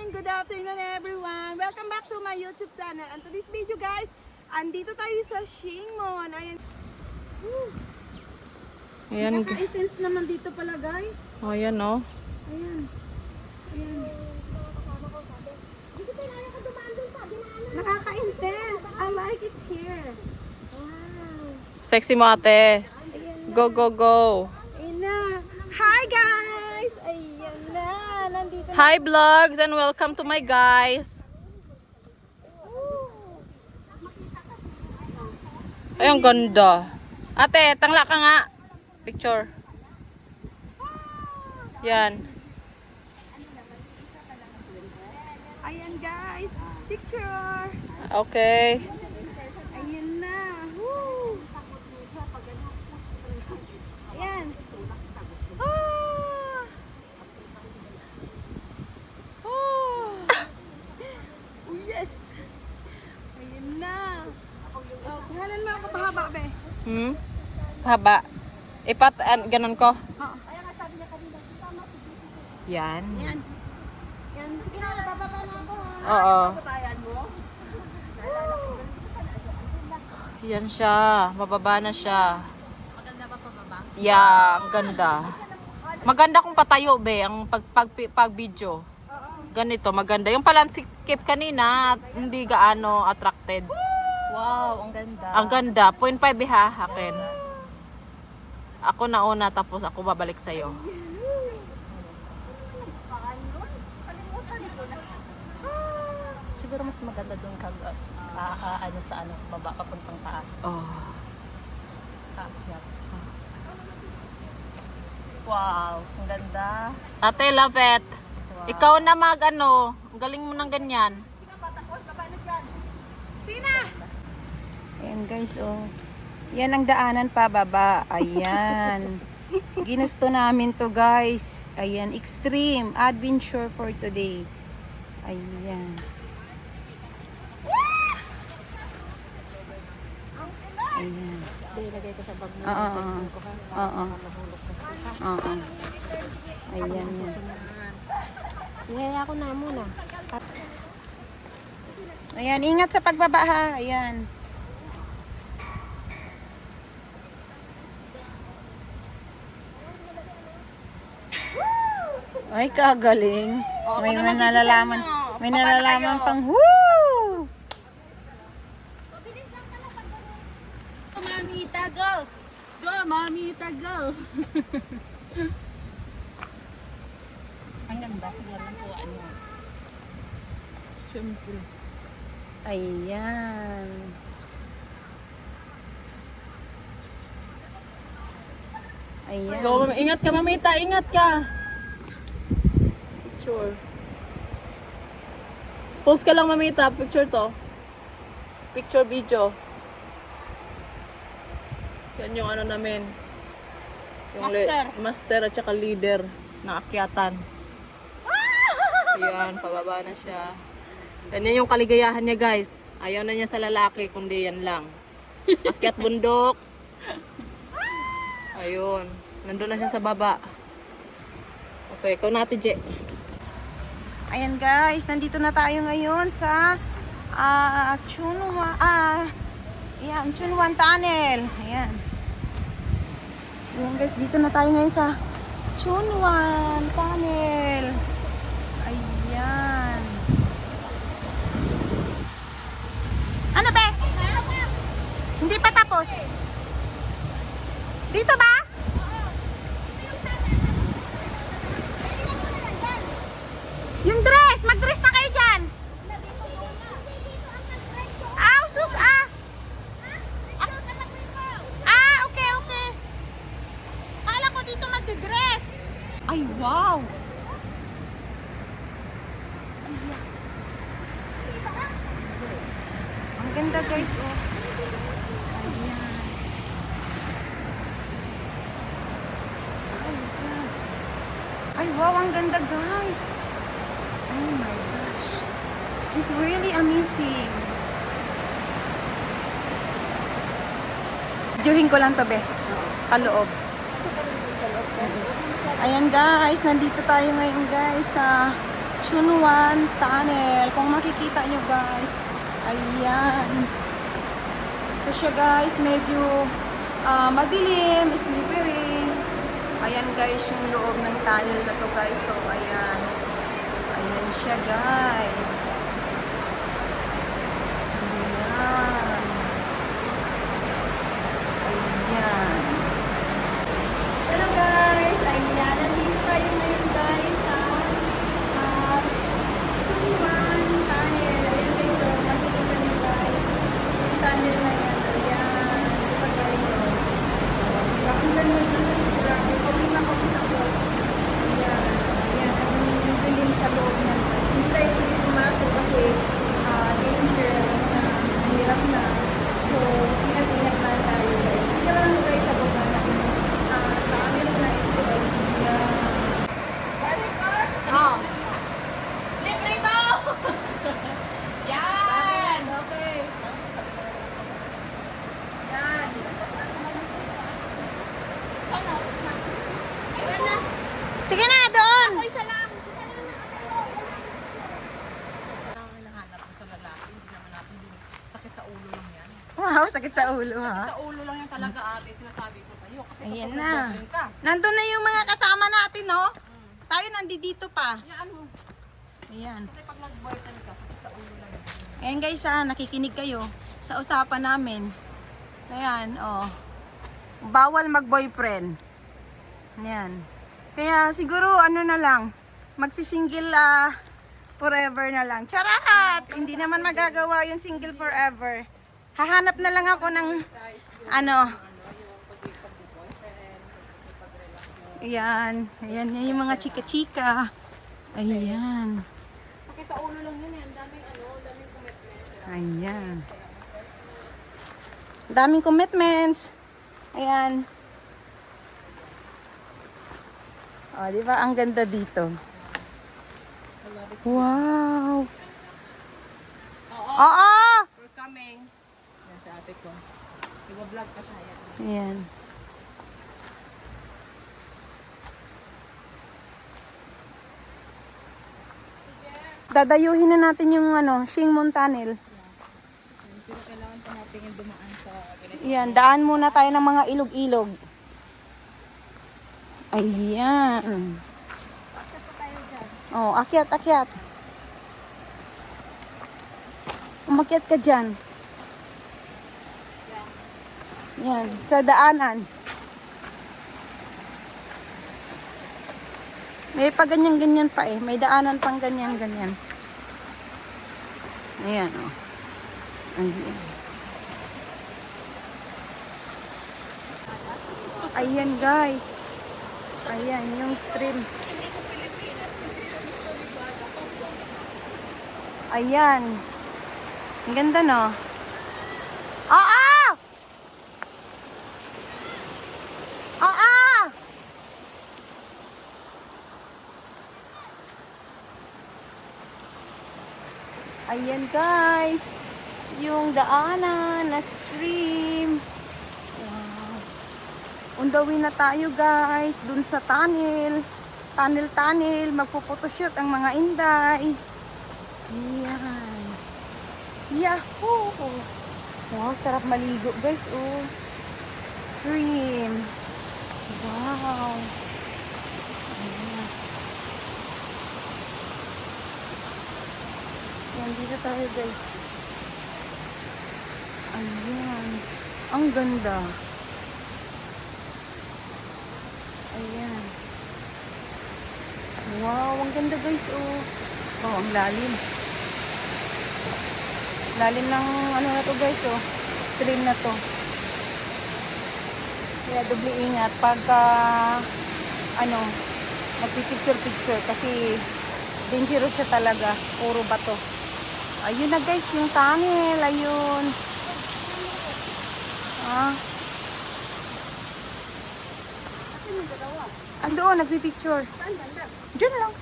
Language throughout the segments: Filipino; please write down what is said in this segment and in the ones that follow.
good afternoon everyone. Welcome back to my YouTube channel. And to this video guys, andito tayo sa Shingmon. Ayan. Ayan. Nakaka-intense naman dito pala guys. Oh, ayan oh. Ayan. Ayan. Nakaka-intense. I like it here. Wow. Sexy mo ate. Go, go, go. Ayan na. Hi guys! Ayan na. Nandito na. Hi vlogs and welcome to my guys. Ay, ang ganda. Ate, tangla ka nga. Picture. Yan. Ayan guys. Picture. Okay. Ayan na. Woo! Ayan. Ah! Oh! Oh, yes. Ayan na. Oh, kuhanan mo ako pahaba, be. Haba. Ganun ko. Oo. Yan. Ayan. Yan. Sige na, bababa na ako. Ha? Oo. Yan siya. Mababa na siya. Maganda ba pababa? Yeah, ang ganda. Maganda kung patayo, be, ang pag video. Ganito, maganda. Yung palansikip kanina, hindi gaano attracted. Wow, ang ganda. Ang ganda. 0.5 ha, akin. Ako na una, tapos ako babalik sa'yo. Siguro mas maganda doon kag sa baba papuntang taas. Oh. Kaakyat. Wow, ang ganda. Ate, love it. Ikaw na ang galing mo ng ganyan. Sina! Ayan guys, oh. Yan ang daanan pababa. Ayan. Ginusto namin to guys. Ayan, extreme adventure for today. Ayan. Ayan. Ilagay ko sa bag mo. Oo. Oo. Oo. Ayan. Ngaya ko na muna. Ayan, ingat sa pagbaba ha. Ayan. Ay, kagaling. May nalalaman. May nalalaman pang woo! Mamita, go! Go, mamita, go! Ang ganda, siguro lang po ano. Siyempre. Ayan. Ayan. Go, ingat ka, mamita. Ingat ka. Picture. Post ka lang, mamita. Picture to. Picture video. Yan yung namin. Yung master at saka leader ng akyatan. Yan, pababa na siya. Yan yung kaligayahan niya guys. Ayaw na niya sa lalaki, kundi yan lang. Akyat bundok. Ayun. Nandun na siya sa baba. Okay, ikaw natin, Je. Ayan guys, nandito na tayo ngayon sa Chunwan Tunnel. Ayan. Ayan guys, dito na tayo ngayon sa Chunwan Tunnel. Ayan. Ano be? Hindi pa tapos. Dito ba? Yung dress, mag-dress na kayo dyan. Ah, sus ah. Ah, okay, okay. Kala ko dito mag-dress. Ay, wow. Ang ganda guys, oh. Ayan. Ay, wow, ang ganda guys. Oh my gosh. It's really amazing. Videohin ko lang to, be. Kaloob. Ayan guys, nandito tayo ngayon guys sa Chunwan Tunnel. Kung makikita nyo guys, ayan. Ito siya guys, medyo madilim, slippery. Ayan guys, yung loob ng tunnel na to guys. So, ayan. Ayan siya guys. Ayan. Ayan. Hello guys, ayan. Nandito tayo ngayon guys sa Chunwan Tunnel. Ayan guys, so makikita nyo guys. Yung tunnel na yan. Ayan. Diba guys, so. Diba? Ang ganda na guys. Grabe. Kapos na kapos ako. Ayan. Ayan. Ang dilim sa loob na. Hindi tayo pwede pumasok kasi danger na. Hirap na. So, ingat-ingat na tayo guys. Hindi lang guys sa baba na tunnel na ito. Ayan. Oh. Libre to! Yan! Okay. Yan. Ano? Ayun na. Sige na, doon! Ako isa lang. Hinahanap ko sa lalaki. Hindi naman natin din. Sakit sa ulo lang yan. Wow, sakit sa ulo ha. Sa ulo lang yan talaga ate. Sinasabi ko sa'yo. Kasi Ayan kapag na. nag-boyfriend ka, Nandun na yung mga kasama natin, no? Tayo nandito pa. yan mo. Ayan. Kasi pag nag-boyfriend ka, sakit sa ulo lang yan. Ayan guys nakikinig kayo sa usapan namin. Ayan, oh. Bawal mag-boyfriend. Ayan. Kaya siguro ano na lang, magsisingle forever na lang. Charat! Hindi naman magagawa yung single forever. Hahanap na lang ako ng ano. Ayan. Ayan yung mga chika-chika. Ayan. Sakit sa ulo lang yun eh. Ang daming commitment. Ayan. Daming commitments. Ayan. O, di ba? Ang ganda dito. Wow! Oo! We're coming. Yan sa ate ko. Iba-vlog pa tayo. Ayan. Dadayuhin na natin yung Shingmon Tunnel. Pero kailangan pa natin yung dumaan sa Ayan, daan muna tayo ng mga ilog-ilog. Ayan. Oh, akyat, akyat. Umakyat ka dyan. Yan, sa daanan. May pa ganyan-ganyan pa eh. May daanan pang ganyan-ganyan. Ayan, oh. Ayan. Ayan, guys. Ayan, yung stream. Ayan. Ang ganda, no? Oo! Oo! Ayan guys, yung daanan na stream. Wow. Undawin na tayo guys, dun sa tunnel. Tunnel, magpupotoshoot ang mga inday. Ayan. Yahoo! Wow, sarap maligo guys, oh. Stream. Wow. Ayan. Ayan, dito tayo guys. Ayan. Ang ganda. Ayan. Wow, ang ganda guys, oh. Oh, ang lalim. Lalim ng na to guys, oh. Stream na to. Kaya doble ingat pagka magpipicture-picture kasi dangerous siya talaga. Puro bato. Ayun na guys, yung tunnel. Ayun. Andoon, nagpipicture. Diyan lang.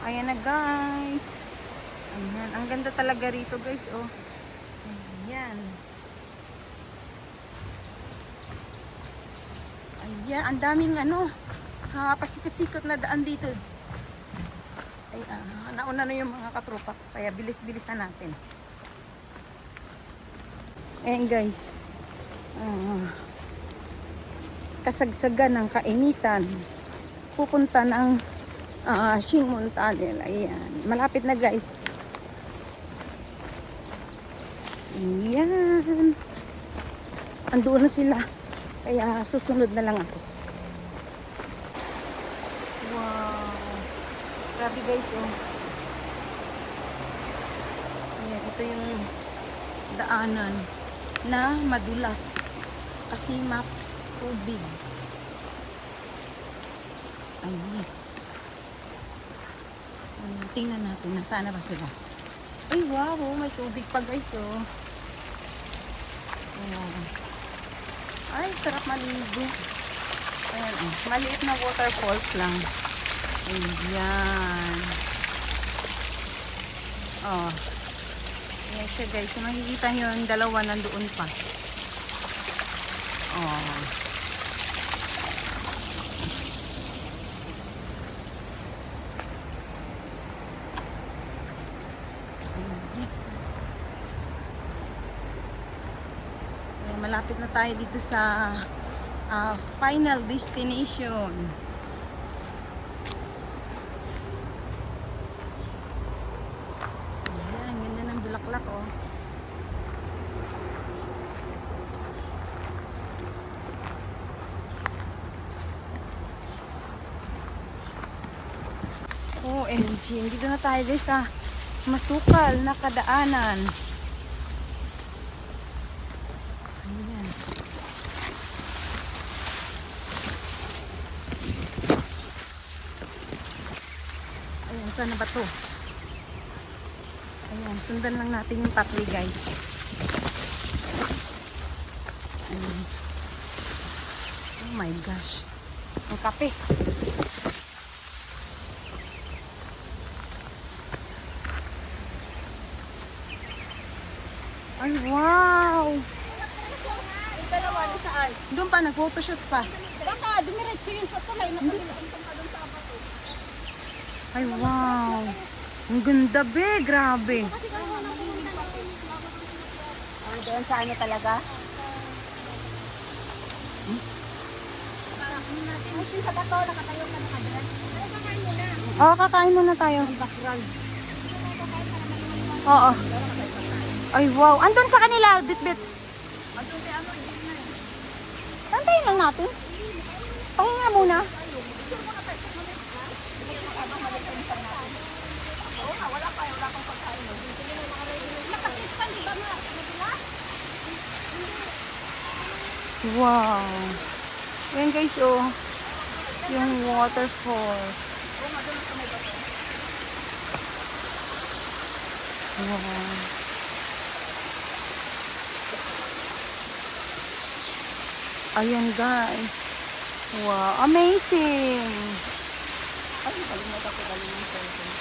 Ayan na guys. Ayan, ang ganda talaga rito guys, oh. Ayan. Ayan, ang daming napakapasikat-sikat na daan dito. Ay, nauna na yung mga katropa. Kaya bilis-bilis na natin. Ayan guys. Kasagsagan ng kainitan. Pupunta ng Shinmon Tunnel. Ayan. Malapit na guys. Ayan. Andoon na sila. Kaya susunod na lang ako. Wow. Grabe guys, oh. Ayan, ito yung daanan na madulas kasi tubig. Ayun. Tingnan natin, nasaan na ba sila? Ay, wow, may tubig pa guys, oh. Ayan. Ay, sarap maligo. Ayan, oh. Maliit na waterfalls lang. Ayan. Oh. Ayan siya guys. Makikita nyo yung dalawa nandoon pa. Oh. Ayan, malapit na tayo dito sa final destination. Ayan, ganda ng bulaklak, oh. OMG, dito na tayo guys sa masukal na kadaanan. Ayan. Ayan, saan na ba to? Ayan, sundan lang natin yung pathway guys. Ayan. Oh my gosh. Ang kape. Ay, wow! Yung dalawa na saan? Doon pa, nag-photoshoot pa. Baka, dumiretso yun sa tulay. Ay, wow! Ang ganda, be! Grabe! Doon sa ano talaga? Ay, sa gato, nakatayo ka na kadran. Ay, kakain mo na. Oo, kakain muna tayo. Background. Oo. Ay, wow! Andun sa kanila, bit-bit. Tantayin lang natin. Pahinga muna. Wow. Yan guys, oh. Yung waterfall. Wow. Ayan guys. Wow, amazing. Ay, kalimutan ko galing yung cellphone.